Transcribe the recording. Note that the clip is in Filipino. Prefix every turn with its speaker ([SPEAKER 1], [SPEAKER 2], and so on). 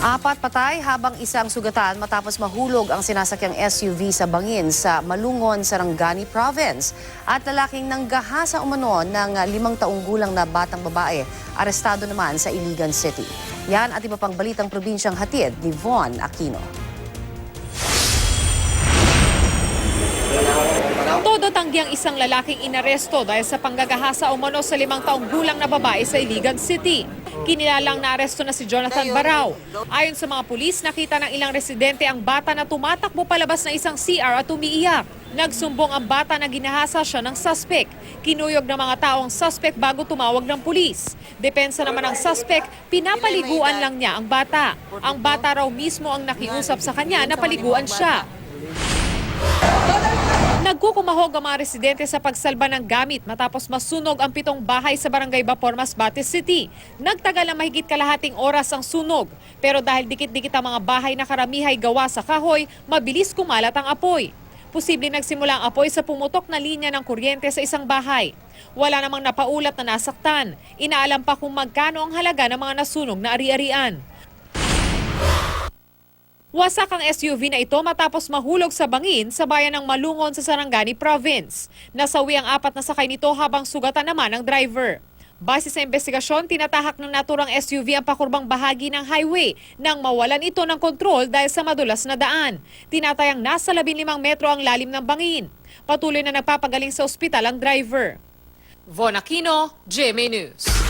[SPEAKER 1] Apat patay habang isang sugatan matapos mahulog ang sinasakyang SUV sa bangin sa Malungon, Sarangani Province. At lalaking nanggahasa umano ng 5 taong gulang na batang babae, arestado naman sa Iligan City. Yan at iba pang balitang probinsyang hatid ni Von Aquino.
[SPEAKER 2] Todo tanggi ang isang lalaking inaresto dahil sa panggagahasa umano sa 5 taong gulang na babae sa Iligan City. Kinilalang naaresto na si Jonathan Barao. Ayon sa mga pulis, nakita ng ilang residente ang bata na tumatakbo palabas ng isang CR at umiiyak. Nagsumbong ang bata na ginahasa siya ng suspect. Kinuyog ng mga tao ang suspect bago tumawag ng pulis. Depensa naman ng suspect, pinapaliguan lang niya ang bata. Ang bata raw mismo ang nakiusap sa kanya na paliguan siya. Nagkukumahog ang mga residente sa pagsalba ng gamit matapos masunog ang 7 bahay sa Barangay Bapor, Masbate City. Nagtagal ng mahigit kalahating oras ang sunog. Pero dahil dikit-dikit ang mga bahay na karamihay gawa sa kahoy, mabilis kumalat ang apoy. Posible nagsimula ang apoy sa pumutok na linya ng kuryente sa isang bahay. Wala namang napaulat na nasaktan. Inaalam pa kung magkano ang halaga ng mga nasunog na ari-arian. Wasak ang SUV na ito matapos mahulog sa bangin sa bayan ng Malungon sa Sarangani Province. Nasawi ang 4 na sakay nito habang sugatan naman ang driver. Base sa investigasyon, tinatahak ng naturang SUV ang pakurbang bahagi ng highway nang mawalan ito ng kontrol dahil sa madulas na daan. Tinatayang nasa 15 metro ang lalim ng bangin. Patuloy na nagpapagaling sa ospital ang driver. Von Aquino, GMA News.